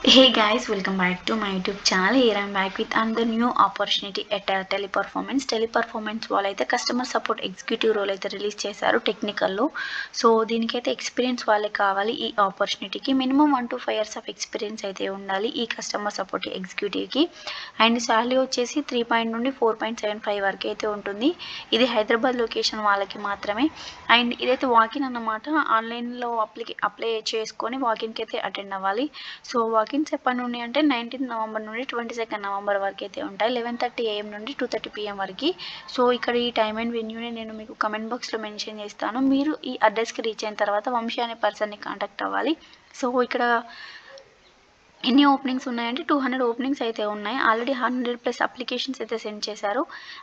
Hey guys, welcome back to my YouTube channel. Here I'm back with another new opportunity at Teleperformance. Teleperformance వాళ్ళైతే customer support executive role అయితే release చేశారు టెక్నికల్లో. So దీనికైతే experience వాళ్ళకి కావాలి. ఈ ఆపర్చునిటీకి minimum 1 to 5 years of experience అయితే ఉండాలి ఈ కస్టమర్ సపోర్ట్ ఎగ్జిక్యూటివ్కి. అండ్ శాలరీ వచ్చేసి 3 నుండి 4.75 వరకు అయితే ఉంటుంది. ఇది హైదరాబాద్ లొకేషన్ వాళ్ళకి మాత్రమే. అండ్ ఇదైతే వాకిన్ అన్నమాట. ఆన్లైన్లో అప్లై చేసుకొని వాకిన్కి అయితే అటెండ్ అవ్వాలి. సో వాకిన్స్ ఎప్పటి నుండి అంటే 19 నవంబర్ నుండి 22 నవంబర్ వరకు అయితే ఉంటాయి. 11:30 AM నుండి 2:30 PM వరకు. సో ఇక్కడ ఈ టైమ్ అండ్ వెన్యూని నేను మీకు కమెంట్ బాక్స్లో మెన్షన్ చేస్తాను. మీరు ఈ అడ్రస్కి రీచ్ అయిన తర్వాత వంశీ అనే పర్సన్ని కాంటాక్ట్ అవ్వాలి. సో ఇక్కడ ఎన్ని ఓపెనింగ్స్ ఉన్నాయంటే 200 ఓపెనింగ్స్ అయితే ఉన్నాయి. ఆల్రెడీ 100+ అప్లికేషన్స్ అయితే సెండ్ చేశారు.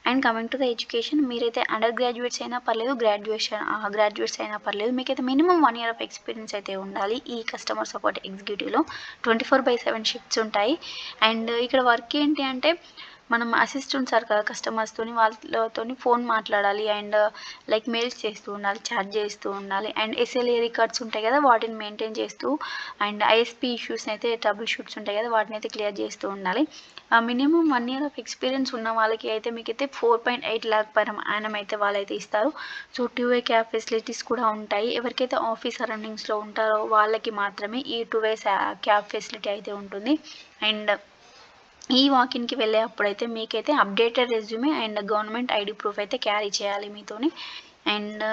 And coming to the education, మీరైతే అండర్ గ్రాడ్యుయేట్స్ అయినా పర్లేదు, గ్రాడ్యుయేట్స్ అయినా పర్లేదు, మీకైతే మినిమం 1 year ఆఫ్ ఎక్స్పీరియన్స్ అయితే ఉండాలి ఈ కస్టమర్ సపోర్ట్ ఎగ్జిక్యూటివ్లో. 24/7 షిఫ్ట్స్ ఉంటాయి. అండ్ ఇక్కడ వర్క్ ఏంటి అంటే మనం అసిస్ట్ ఉంటారు కదా కస్టమర్స్తోని, వాళ్ళతోని ఫోన్ మాట్లాడాలి. అండ్ లైక్ మెయిల్స్ చేస్తూ ఉండాలి, చాట్ చేస్తూ ఉండాలి. అండ్ SLA రికార్డ్స్ ఉంటాయి కదా, వాటిని మెయింటైన్ చేస్తూ, అండ్ ISP ఇష్యూస్ని అయితే ట్రబుల్ షూట్స్ ఉంటాయి కదా, వాటిని అయితే క్లియర్ చేస్తూ ఉండాలి. మినిమం 1 year ఆఫ్ ఎక్స్పీరియన్స్ ఉన్న వాళ్ళకి అయితే మీకైతే 4.8 lakh per annum అయితే వాళ్ళైతే ఇస్తారు. సో 2-way క్యాబ్ ఫెసిలిటీస్ కూడా ఉంటాయి. ఎవరికైతే ఆఫీస్ సరౌండింగ్స్లో ఉంటారో వాళ్ళకి మాత్రమే ఈ 2-way క్యాబ్ ఫెసిలిటీ అయితే ఉంటుంది. అండ్ ఈ వాకిన్కి వెళ్ళే అప్పుడైతే మీకైతే updated resume and government ID proof అయితే క్యారీ చేయాలి మీతోని. అండ్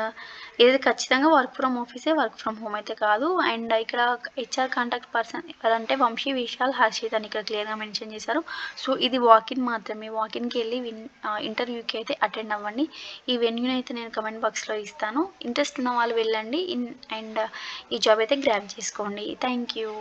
ఇది ఖచ్చితంగా వర్క్ ఫ్రమ్ ఆఫీసే, వర్క్ ఫ్రమ్ హోమ్ అయితే కాదు. అండ్ ఇక్కడ HR కాంటాక్ట్ పర్సన్ ఎవరంటే వంశీ, విశాల్, హర్షిత్ అని ఇక్కడ క్లియర్గా మెన్షన్ చేశారు. సో ఇది వాకిన్ మాత్రమే. వాకిన్కి వెళ్ళి ఇంటర్వ్యూకి అయితే అటెండ్ అవ్వండి. ఈ వెన్యూని అయితే నేను కమెంట్ బాక్స్లో ఇస్తాను. ఇంట్రెస్ట్ ఉన్న వాళ్ళు వెళ్ళండి అండ్ ఈ జాబ్ అయితే గ్రాబ్ చేసుకోండి. Thank you.